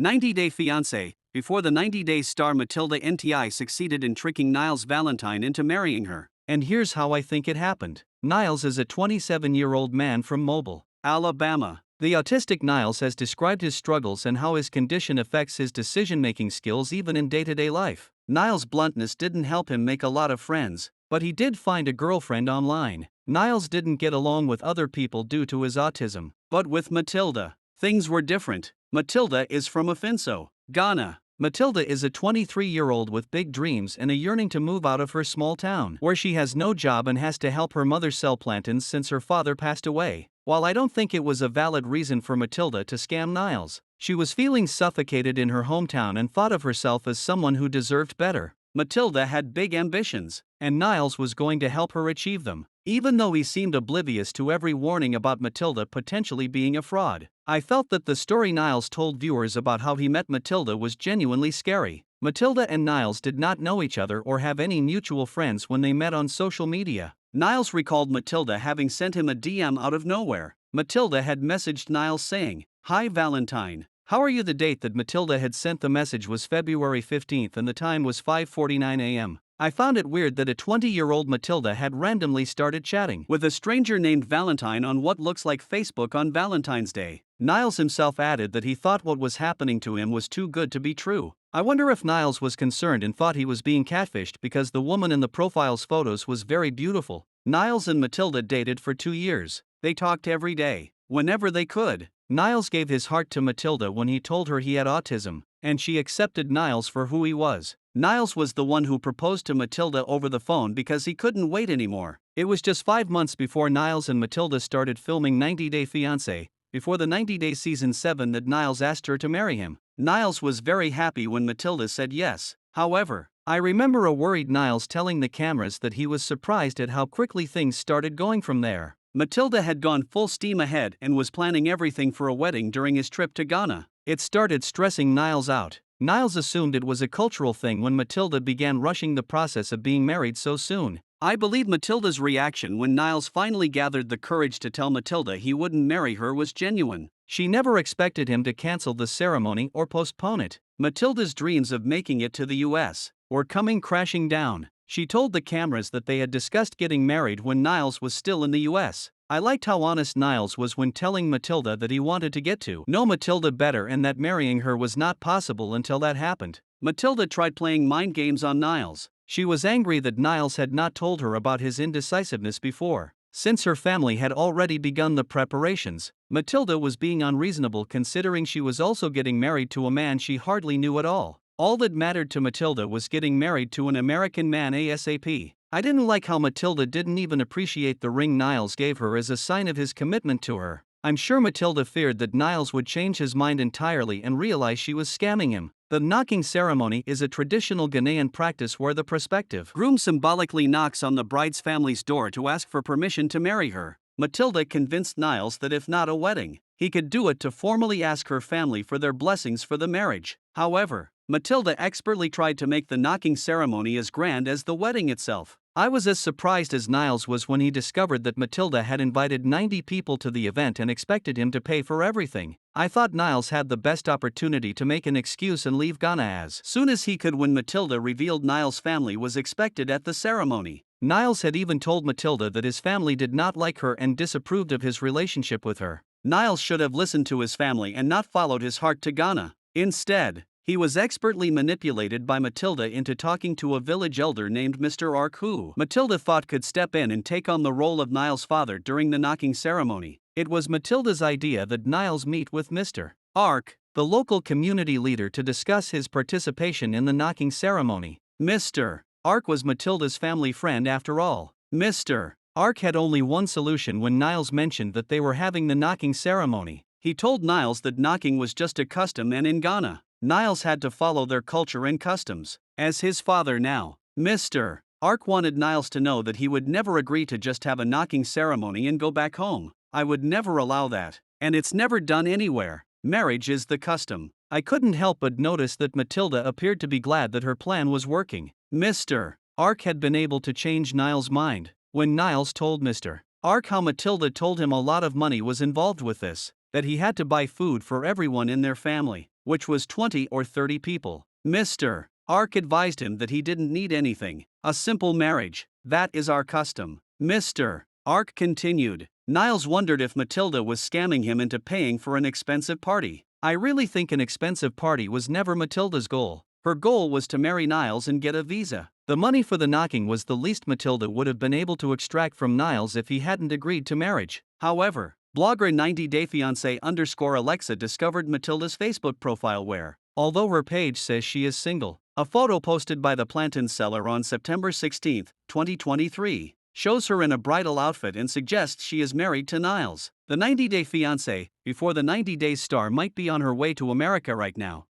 90-Day Fiancé. Before the 90 Days star Matilda Nti succeeded in tricking Niles Valentine into marrying her. And here's how I think it happened. Niles is a 27-year-old man from Mobile, Alabama. The autistic Niles has described his struggles and how his condition affects his decision-making skills even in day-to-day life. Niles' bluntness didn't help him make a lot of friends, but he did find a girlfriend online. Niles didn't get along with other people due to his autism. But with Matilda, things were different. Matilda is from Fiancé, Ghana. Matilda is a 23-year-old with big dreams and a yearning to move out of her small town, where she has no job and has to help her mother sell plantains since her father passed away. While I don't think it was a valid reason for Matilda to scam Niles, she was feeling suffocated in her hometown and thought of herself as someone who deserved better. Matilda had big ambitions, and Niles was going to help her achieve them, even though he seemed oblivious to every warning about Matilda potentially being a fraud. I felt that the story Niles told viewers about how he met Matilda was genuinely scary. Matilda and Niles did not know each other or have any mutual friends when they met on social media. Niles recalled Matilda having sent him a DM out of nowhere. Matilda had messaged Niles saying, "Hi Valentine, how are you?" The date that Matilda had sent the message was February 15th and the time was 5:49 a.m. I found it weird that a 20-year-old Matilda had randomly started chatting with a stranger named Valentine on what looks like Facebook on Valentine's Day. Niles himself added that he thought what was happening to him was too good to be true. I wonder if Niles was concerned and thought he was being catfished because the woman in the profile's photos was very beautiful. Niles and Matilda dated for 2 years. They talked every day, whenever they could. Niles gave his heart to Matilda when he told her he had autism, and she accepted Niles for who he was. Niles was the one who proposed to Matilda over the phone because he couldn't wait anymore. It was just 5 months before Niles and Matilda started filming 90 Day Fiancé, before the 90 Day Season 7, that Niles asked her to marry him. Niles was very happy when Matilda said yes. However, I remember a worried Niles telling the cameras that he was surprised at how quickly things started going from there. Matilda had gone full steam ahead and was planning everything for a wedding during his trip to Ghana. It started stressing Niles out. Niles assumed it was a cultural thing when Matilda began rushing the process of being married so soon. I believe Matilda's reaction when Niles finally gathered the courage to tell Matilda he wouldn't marry her was genuine. She never expected him to cancel the ceremony or postpone it. Matilda's dreams of making it to the US were coming crashing down. She told the cameras that they had discussed getting married when Niles was still in the US. I liked how honest Niles was when telling Matilda that he wanted to get to know Matilda better and that marrying her was not possible until that happened. Matilda tried playing mind games on Niles. She was angry that Niles had not told her about his indecisiveness before. Since her family had already begun the preparations, Matilda was being unreasonable considering she was also getting married to a man she hardly knew at all. All that mattered to Matilda was getting married to an American man ASAP. I didn't like how Matilda didn't even appreciate the ring Niles gave her as a sign of his commitment to her. I'm sure Matilda feared that Niles would change his mind entirely and realize she was scamming him. The knocking ceremony is a traditional Ghanaian practice where the prospective groom symbolically knocks on the bride's family's door to ask for permission to marry her. Matilda convinced Niles that if not a wedding, he could do it to formally ask her family for their blessings for the marriage. However, Matilda expertly tried to make the knocking ceremony as grand as the wedding itself. I was as surprised as Niles was when he discovered that Matilda had invited 90 people to the event and expected him to pay for everything. I thought Niles had the best opportunity to make an excuse and leave Ghana as soon as he could when Matilda revealed Niles' family was expected at the ceremony. Niles had even told Matilda that his family did not like her and disapproved of his relationship with her. Niles should have listened to his family and not followed his heart to Ghana. Instead, he was expertly manipulated by Matilda into talking to a village elder named Mr. Ark, who Matilda thought could step in and take on the role of Niles' father during the knocking ceremony. It was Matilda's idea that Niles meet with Mr. Ark, the local community leader, to discuss his participation in the knocking ceremony. Mr. Ark was Matilda's family friend after all. Mr. Ark had only one solution when Niles mentioned that they were having the knocking ceremony. He told Niles that knocking was just a custom and in Ghana, Niles had to follow their culture and customs. As his father now, Mr. Ark wanted Niles to know that he would never agree to just have a knocking ceremony and go back home. I would never allow that, and it's never done anywhere. Marriage is the custom. I couldn't help but notice that Matilda appeared to be glad that her plan was working. Mr. Ark had been able to change Niles' mind. When Niles told Mr. Ark how Matilda told him a lot of money was involved with this, that he had to buy food for everyone in their family, which was 20 or 30 people. Mr. Ark advised him that he didn't need anything, a simple marriage, that is our custom. Mr. Ark continued. Niles wondered if Matilda was scamming him into paying for an expensive party. I really think an expensive party was never Matilda's goal. Her goal was to marry Niles and get a visa. The money for the knocking was the least Matilda would have been able to extract from Niles if he hadn't agreed to marriage. However, blogger 90-day Fiancé _Alexa discovered Matilda's Facebook profile where, although her page says she is single, a photo posted by the plantain seller on September 16, 2023, shows her in a bridal outfit and suggests she is married to Niles. The 90-day Fiancé, before the 90 Days star, might be on her way to America right now.